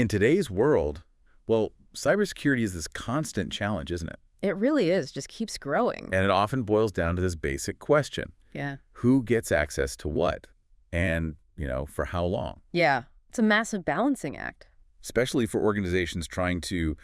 In today's world, well, cybersecurity is this constant challenge, isn't it? It really is. Just keeps growing. And it often boils down to this basic question. Yeah. Who gets access to what? And, for how long? Yeah. It's a massive balancing act. Especially for organizations trying to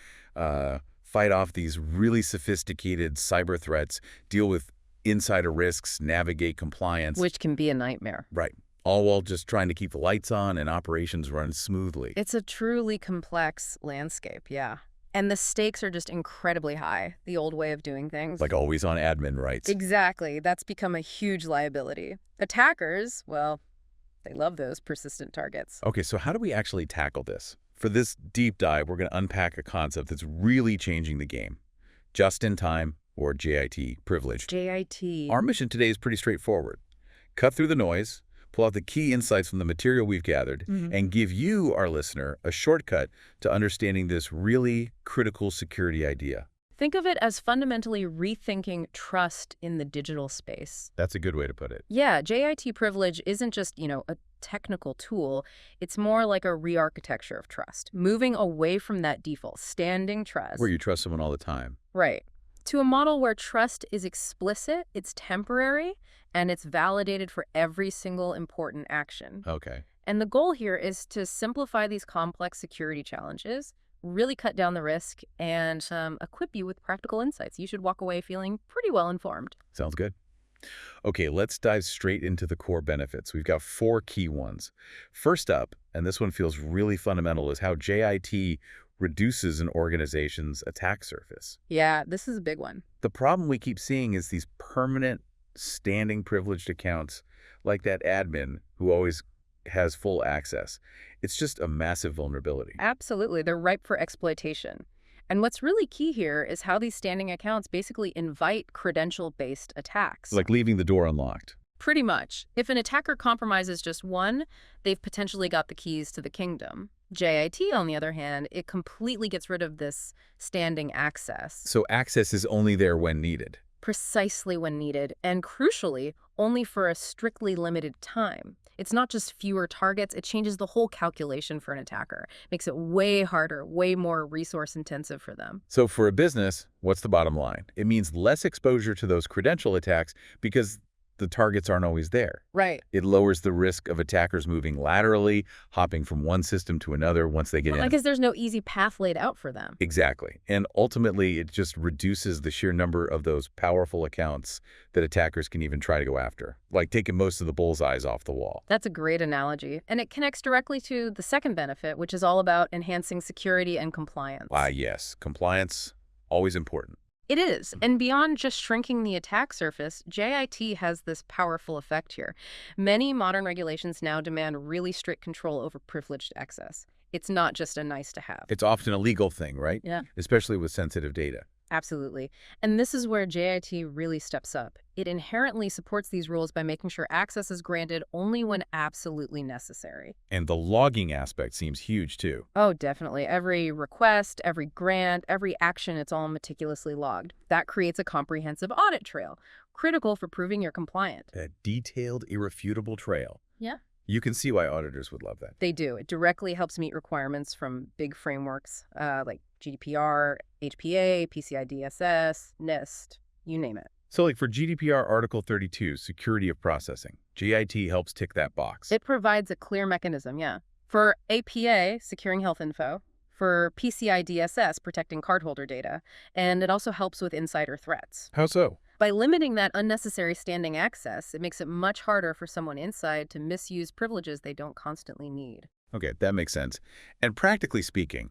fight off these really sophisticated cyber threats, deal with insider risks, navigate compliance. Which can be a nightmare. Right. All while just trying to keep the lights on and operations run smoothly. It's a truly complex landscape, yeah. And the stakes are just incredibly high, the old way of doing things. Like always on admin rights. Exactly. That's become a huge liability. Attackers, well, they love those persistent targets. Okay, so how do we actually tackle this? For this deep dive, we're going to unpack a concept that's really changing the game. Just-in-time, or JIT, privilege. JIT. Our mission today is pretty straightforward. Cut through the noise, pull out the key insights from the material we've gathered, and give you, our listener, a shortcut to understanding this really critical security idea. Think of it as fundamentally rethinking trust in the digital space. That's a good way to put it. Yeah, JIT privilege isn't just, a technical tool. It's more like a re-architecture of trust, moving away from that default standing trust. Where you trust someone all the time. Right. To a model where trust is explicit, it's temporary, and it's validated for every single important action. Okay. And the goal here is to simplify these complex security challenges, really cut down the risk, and equip you with practical insights. You should walk away feeling pretty well informed. Sounds good. Okay, let's dive straight into the core benefits. We've got 4 key ones. First up, and this one feels really fundamental, is how JIT reduces an organization's attack surface. Yeah, this is a big one. The problem we keep seeing is these permanent standing privileged accounts, like that admin who always has full access. It's just a massive vulnerability. Absolutely. They're ripe for exploitation. And what's really key here is how these standing accounts basically invite credential-based attacks. Like leaving the door unlocked. Pretty much. If an attacker compromises just one, they've potentially got the keys to the kingdom. JIT, on the other hand, it completely gets rid of this standing access. So access is only there when needed. Precisely when needed, and crucially, only for a strictly limited time. It's not just fewer targets, it changes the whole calculation for an attacker. Makes it way harder, way more resource-intensive for them. So for a business, what's the bottom line? It means less exposure to those credential attacks because the targets aren't always there. Right. It lowers the risk of attackers moving laterally, hopping from one system to another once they get in. I guess there's no easy path laid out for them. Exactly. And ultimately, it just reduces the sheer number of those powerful accounts that attackers can even try to go after, like taking most of the bullseyes off the wall. That's a great analogy. And it connects directly to the second benefit, which is all about enhancing security and compliance. Ah, yes. Compliance, always important. It is. And beyond just shrinking the attack surface, JIT has this powerful effect here. Many modern regulations now demand really strict control over privileged access. It's not just a nice to have. It's often a legal thing, right? Yeah. Especially with sensitive data. Absolutely. And this is where JIT really steps up. It inherently supports these rules by making sure access is granted only when absolutely necessary. And the logging aspect seems huge, too. Oh, definitely. Every request, every grant, every action, it's all meticulously logged. That creates a comprehensive audit trail, critical for proving you're compliant. A detailed, irrefutable trail. Yeah. You can see why auditors would love that. They do. It directly helps meet requirements from big frameworks like GDPR, HPA, PCI DSS, NIST, you name it. So like for GDPR Article 32, security of processing, JIT helps tick that box. It provides a clear mechanism, yeah. For APA, securing health info. For PCI DSS, protecting cardholder data. And it also helps with insider threats. How so? By limiting that unnecessary standing access, it makes it much harder for someone inside to misuse privileges they don't constantly need. Okay, that makes sense. And practically speaking,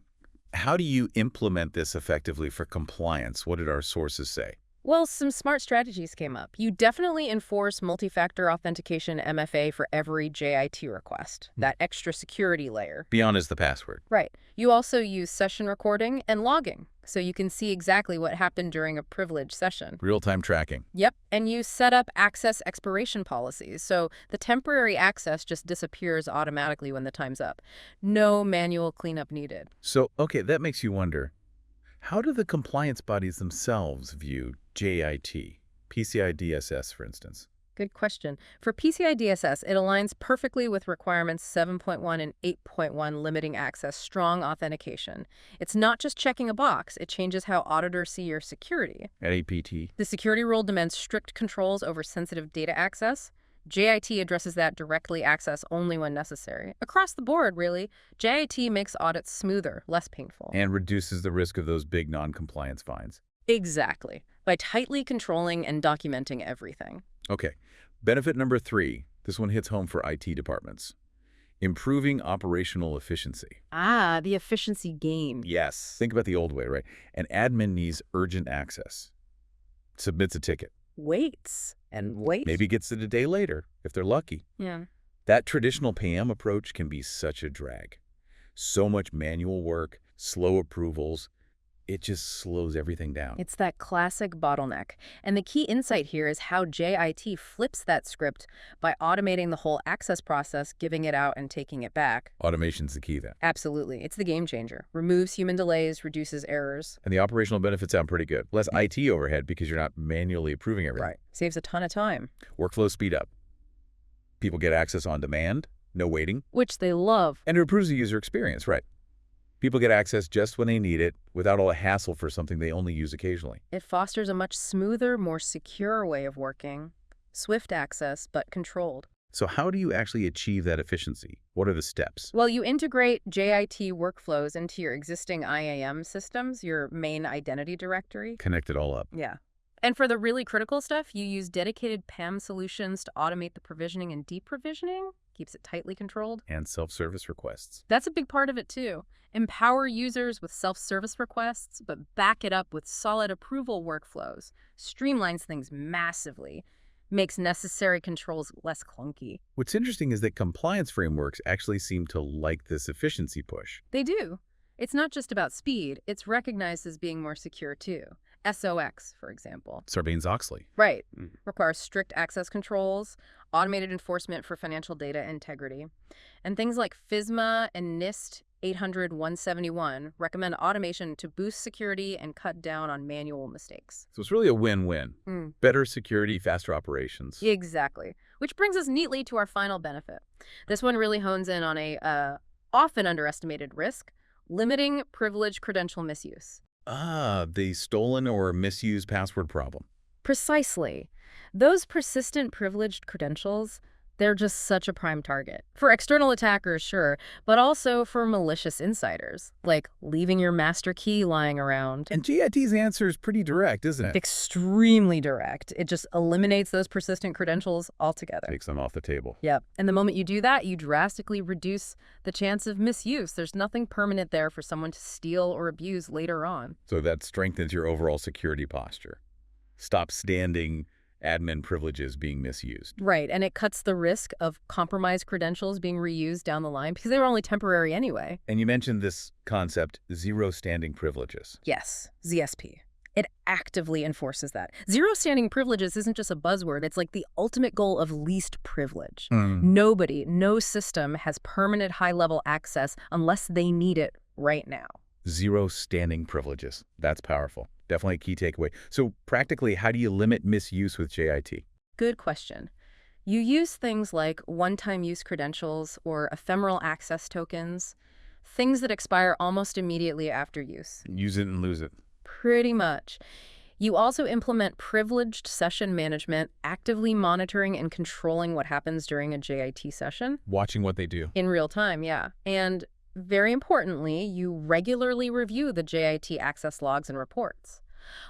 how do you implement this effectively for compliance? What did our sources say? Well, some smart strategies came up. You definitely enforce multi-factor authentication MFA for every JIT request, that extra security layer. Beyond is the password. Right. You also use session recording and logging, so you can see exactly what happened during a privileged session. Real-time tracking. Yep. And you set up access expiration policies, so the temporary access just disappears automatically when the time's up. No manual cleanup needed. So, okay, that makes you wonder, how do the compliance bodies themselves view JIT, PCI DSS, for instance? Good question. For PCI DSS, it aligns perfectly with requirements 7.1 and 8.1 limiting access strong authentication. It's not just checking a box, it changes how auditors see your security. At APT. The security rule demands strict controls over sensitive data access. JIT addresses that directly access only when necessary. Across the board, really, JIT makes audits smoother, less painful. And reduces the risk of those big non-compliance fines. Exactly, by tightly controlling and documenting everything. Okay. Benefit number 3. This one hits home for IT departments. Improving operational efficiency. Ah, the efficiency gain. Yes. Think about the old way, right? An admin needs urgent access. Submits a ticket. Waits and waits. Maybe gets it a day later, if they're lucky. Yeah. That traditional PM approach can be such a drag. So much manual work, slow approvals. It just slows everything down. It's that classic bottleneck. And the key insight here is how JIT flips that script by automating the whole access process, giving it out and taking it back. Automation's the key then. Absolutely. It's the game changer. Removes human delays, reduces errors. And the operational benefits sound pretty good. Less IT overhead because you're not manually approving everything. Right. Saves a ton of time. Workflow speed up. People get access on demand, no waiting. Which they love. And it improves the user experience, right? People get access just when they need it without all the hassle for something they only use occasionally. It fosters a much smoother, more secure way of working. Swift access, but controlled. So how do you actually achieve that efficiency? What are the steps? Well, you integrate JIT workflows into your existing IAM systems, your main identity directory. Connect it all up. Yeah. And for the really critical stuff, you use dedicated PAM solutions to automate the provisioning and deprovisioning. Keeps it tightly controlled. And self-service requests. That's a big part of it, too. Empower users with self-service requests, but back it up with solid approval workflows. Streamlines things massively. Makes necessary controls less clunky. What's interesting is that compliance frameworks actually seem to like this efficiency push. They do. It's not just about speed. It's recognized as being more secure, too. SOX, for example. Sarbanes-Oxley. Right. Requires strict access controls, automated enforcement for financial data integrity. And things like FISMA and NIST 800-171 recommend automation to boost security and cut down on manual mistakes. So it's really a win-win. Better security, faster operations. Exactly. Which brings us neatly to our final benefit. This one really hones in on a often underestimated risk, limiting privileged credential misuse. Ah, the stolen or misused password problem. Precisely. Those persistent privileged credentials, they're just such a prime target. For external attackers, sure, but also for malicious insiders, like leaving your master key lying around. And JIT's answer is pretty direct, isn't it? Extremely direct. It just eliminates those persistent credentials altogether. Takes them off the table. Yep. And the moment you do that, you drastically reduce the chance of misuse. There's nothing permanent there for someone to steal or abuse later on. So that strengthens your overall security posture. Stop standing admin privileges being misused. Right, and it cuts the risk of compromised credentials being reused down the line because they were only temporary anyway. And you mentioned this concept, zero standing privileges. Yes, ZSP. It actively enforces that. Zero standing privileges isn't just a buzzword. It's like the ultimate goal of least privilege. Nobody, no system has permanent high-level access unless they need it right now. Zero standing privileges. That's powerful. Definitely a key takeaway. So practically, how do you limit misuse with JIT? Good question. You use things like one-time use credentials or ephemeral access tokens, things that expire almost immediately after use. Use it and lose it. Pretty much. You also implement privileged session management, actively monitoring and controlling what happens during a JIT session. Watching what they do. In real time, yeah. And very importantly, you regularly review the JIT access logs and reports.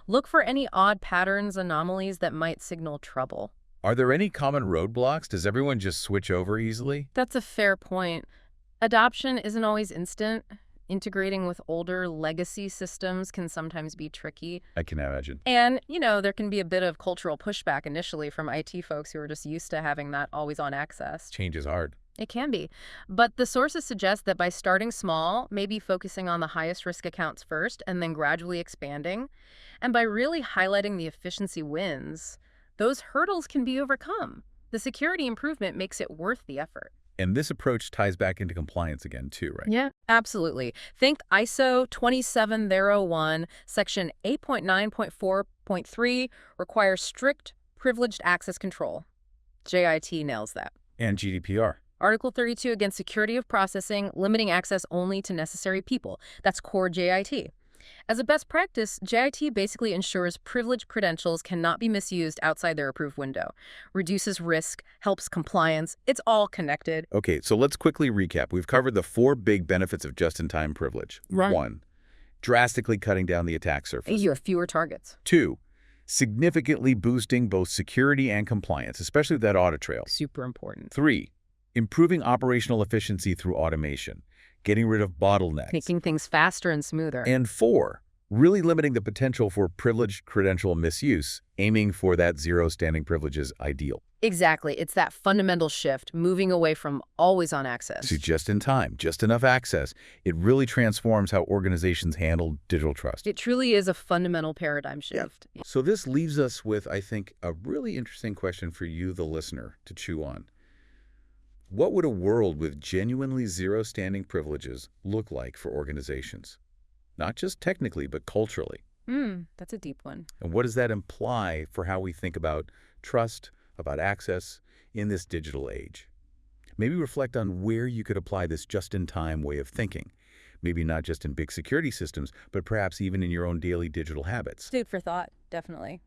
Look for any odd patterns, anomalies that might signal trouble. Are there any common roadblocks? Does everyone just switch over easily? That's a fair point. Adoption isn't always instant. Integrating with older legacy systems can sometimes be tricky. I can imagine. And, there can be a bit of cultural pushback initially from IT folks who are just used to having that always-on access. Change is hard. It can be. But the sources suggest that by starting small, maybe focusing on the highest risk accounts first and then gradually expanding, and by really highlighting the efficiency wins, those hurdles can be overcome. The security improvement makes it worth the effort. And this approach ties back into compliance again too, right? Yeah, absolutely. Think ISO 27001, section 8.9.4.3 requires strict privileged access control. JIT nails that. And GDPR. Article 32 against security of processing, limiting access only to necessary people. That's core JIT. As a best practice, JIT basically ensures privileged credentials cannot be misused outside their approved window, reduces risk, helps compliance. It's all connected. Okay, so let's quickly recap. We've covered the 4 big benefits of just-in-time privilege. Right. 1, drastically cutting down the attack surface. You have fewer targets. 2, significantly boosting both security and compliance, especially with that audit trail. Super important. 3, improving operational efficiency through automation, getting rid of bottlenecks. Making things faster and smoother. And 4, really limiting the potential for privileged credential misuse, aiming for that zero standing privileges ideal. Exactly. It's that fundamental shift, moving away from always-on access. To just in time, just enough access. It really transforms how organizations handle digital trust. It truly is a fundamental paradigm shift. Yeah. So this leaves us with, I think, a really interesting question for you, the listener, to chew on. What would a world with genuinely zero standing privileges look like for organizations? Not just technically, but culturally. That's a deep one. And what does that imply for how we think about trust, about access in this digital age? Maybe reflect on where you could apply this just-in-time way of thinking. Maybe not just in big security systems, but perhaps even in your own daily digital habits. Food for thought, definitely.